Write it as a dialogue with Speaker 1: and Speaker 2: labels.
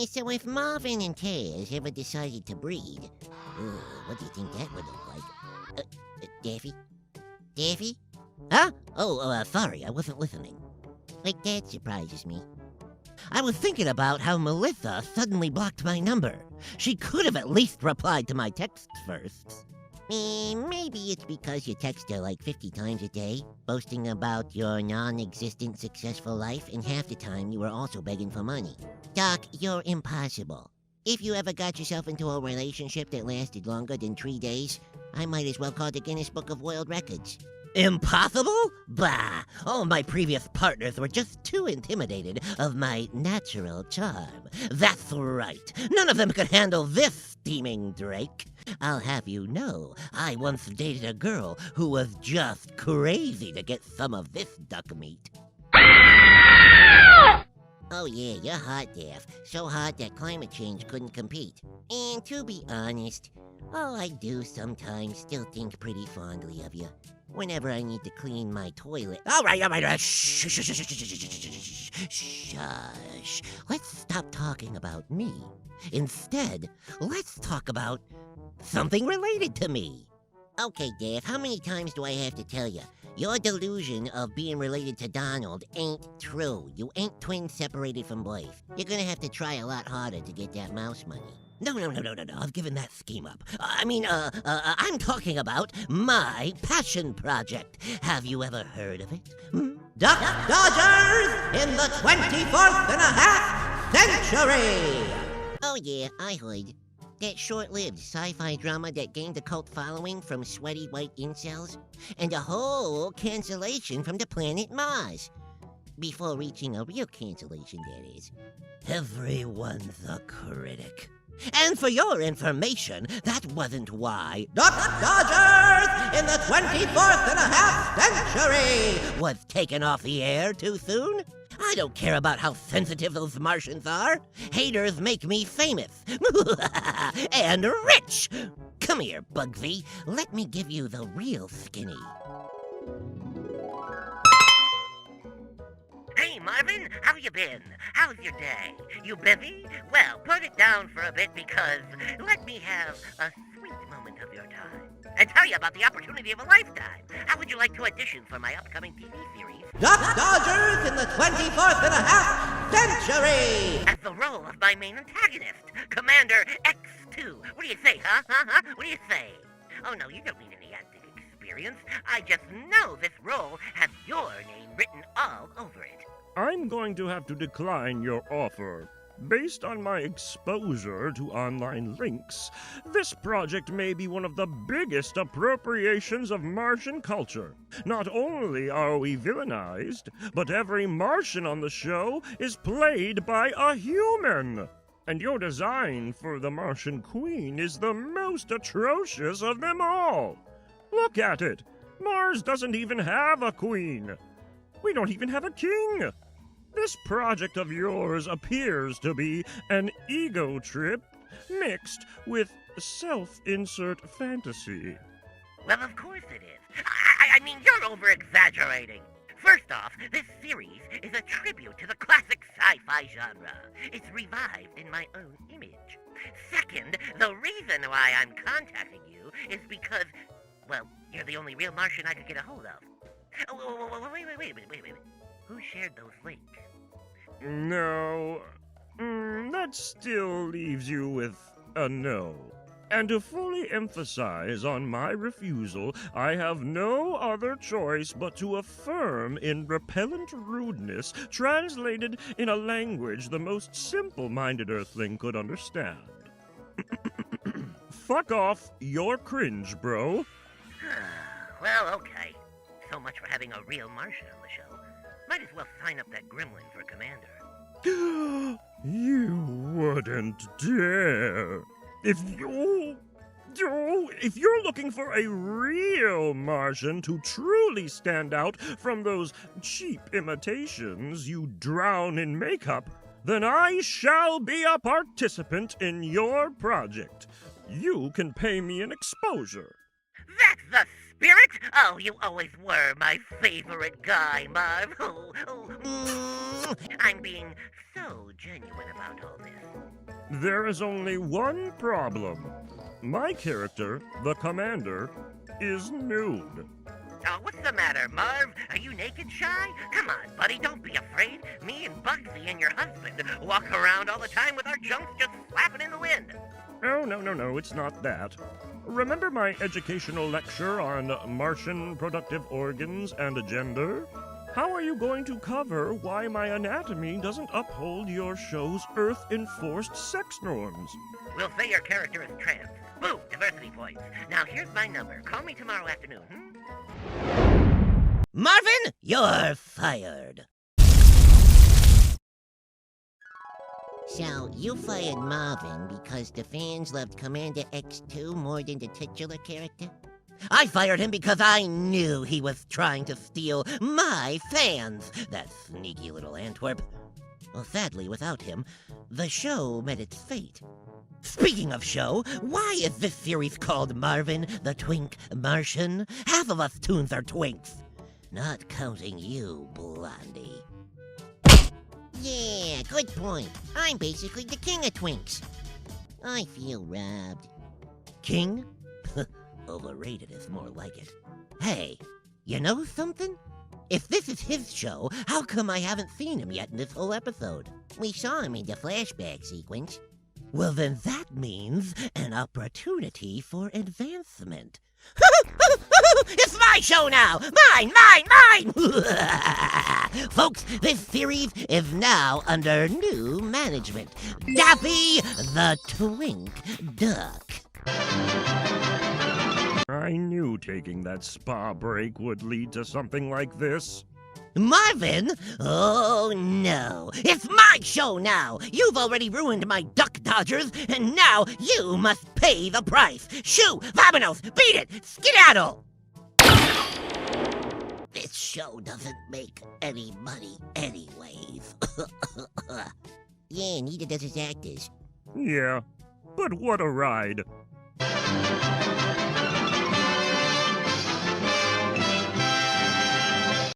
Speaker 1: So if Marvin and Taz ever decided to breed, what do you think that would look like? Daffy? Daffy? Huh? Sorry, I wasn't listening. Like, that surprises me. I was thinking about how Melissa suddenly blocked my number. She could have at least replied to my texts first. Maybe it's because you text her like 50 times a day, boasting about your non-existent successful life, and half the time you were also begging for money. Doc, you're impossible. If you ever got yourself into a relationship that lasted longer than 3 days, I might as well call the Guinness Book of World Records. Impossible? Bah! All my previous partners were just too intimidated of my natural charm. That's right. None of them could handle this steaming Drake. I'll have you know, I once dated a girl who was just crazy to get some of this duck meat. Oh yeah, you're hot, Daff. So hot that climate change couldn't compete. And to be honest, I do sometimes still think pretty fondly of you. Whenever I need to clean my toilet. All right, shush. Let's stop talking about me. Instead, let's talk about something related to me. Okay, Daff, how many times do I have to tell you? Your delusion of being related to Donald ain't true. You ain't twins separated from birth. You're gonna have to try a lot harder to get that mouse money. No, I've given that scheme up. I'm talking about my passion project. Have you ever heard of it? Duck Dodgers in the 24th and a half century! Oh yeah, I heard. That short-lived sci-fi drama that gained a cult following from sweaty white incels, and a whole cancellation from the planet Mars. Before reaching a real cancellation, that is. Everyone's a critic. And for your information, that wasn't why Duck Dodgers in the 24th and a half century was taken off the air too soon. I don't care about how sensitive those Martians are. Haters make me famous. And rich. Come here, Bugsy. Let me give you the real skinny.
Speaker 2: Hey, Marvin, how you been? How's your day? You busy? Well, put it down for a bit because let me have a sweet moment of your time and tell you about the opportunity of a lifetime. How would you like to audition for my upcoming TV series?
Speaker 1: Duck Dodgers in the 24th and a half century!
Speaker 2: As the role of my main antagonist, Commander X2. What do you say, huh? What do you say? Oh, no, you don't need any acting experience. I just know this role has your name written all over it.
Speaker 3: I'm going to have to decline your offer. Based on my exposure to online links, this project may be one of the biggest appropriations of Martian culture. Not only are we villainized, but every Martian on the show is played by a human. And your design for the Martian Queen is the most atrocious of them all. Look at it. Mars doesn't even have a queen. We don't even have a king. This project of yours appears to be an ego trip mixed with self-insert fantasy.
Speaker 2: Well, of course it is. I mean, you're over-exaggerating. First off, this series is a tribute to the classic sci-fi genre. It's revived in my own image. Second, the reason why I'm contacting you is because, well, you're the only real Martian I could get a hold of. Oh, wait a minute. Who shared those links?
Speaker 3: No, that still leaves you with a no. And to fully emphasize on my refusal, I have no other choice but to affirm in repellent rudeness, translated in a language the most simple-minded Earthling could understand. Fuck off, you're cringe, bro.
Speaker 2: Well, okay. So much for having a real Martian on the show. Might as well sign up that gremlin for commander.
Speaker 3: You wouldn't dare. If you're looking for a real Martian to truly stand out from those cheap imitations you drown in makeup, then I shall be a participant in your project. You can pay me an exposure.
Speaker 2: That's the spirit! Oh, you always were my favorite guy, Marv. I'm being so genuine about all this.
Speaker 3: There is only one problem. My character, the Commander, is nude.
Speaker 2: Oh, what's the matter, Marv? Are you naked shy? Come on, buddy, don't be afraid. Me and Bugsy and your husband walk around all the time with our junks just flapping in the wind.
Speaker 3: Oh, no, it's not that. Remember my educational lecture on Martian productive organs and gender? How are you going to cover why my anatomy doesn't uphold your show's Earth-enforced sex norms?
Speaker 2: We'll say your character is trans. Boom, diversity points. Now here's my number. Call me tomorrow afternoon,
Speaker 1: Marvin, you're fired. So, you fired Marvin because the fans loved Commander X2 more than the titular character? I fired him because I knew he was trying to steal my fans, that sneaky little Antwerp. Well, sadly, without him, the show met its fate. Speaking of show, why is this series called Marvin the Twink Martian? Half of us toons are twinks. Not counting you, Blondie. Yeah, good point. I'm basically the king of twinks. I feel robbed. King? Overrated is more like it. Hey, you know something? If this is his show, how come I haven't seen him yet in this whole episode? We saw him in the flashback sequence. Well, then that means an opportunity for advancement. It's my show now! Mine! Folks, this series is now under new management. Daffy the Twink Duck.
Speaker 3: I knew taking that spa break would lead to something like this.
Speaker 1: Marvin? Oh, no. It's my show now. You've already ruined my duck dodgers, and now you must pay the price. Shoo! Vamonos! Beat it! Skedaddle! This show doesn't make any money anyways. Yeah, neither does his actors.
Speaker 3: Yeah, but what a ride.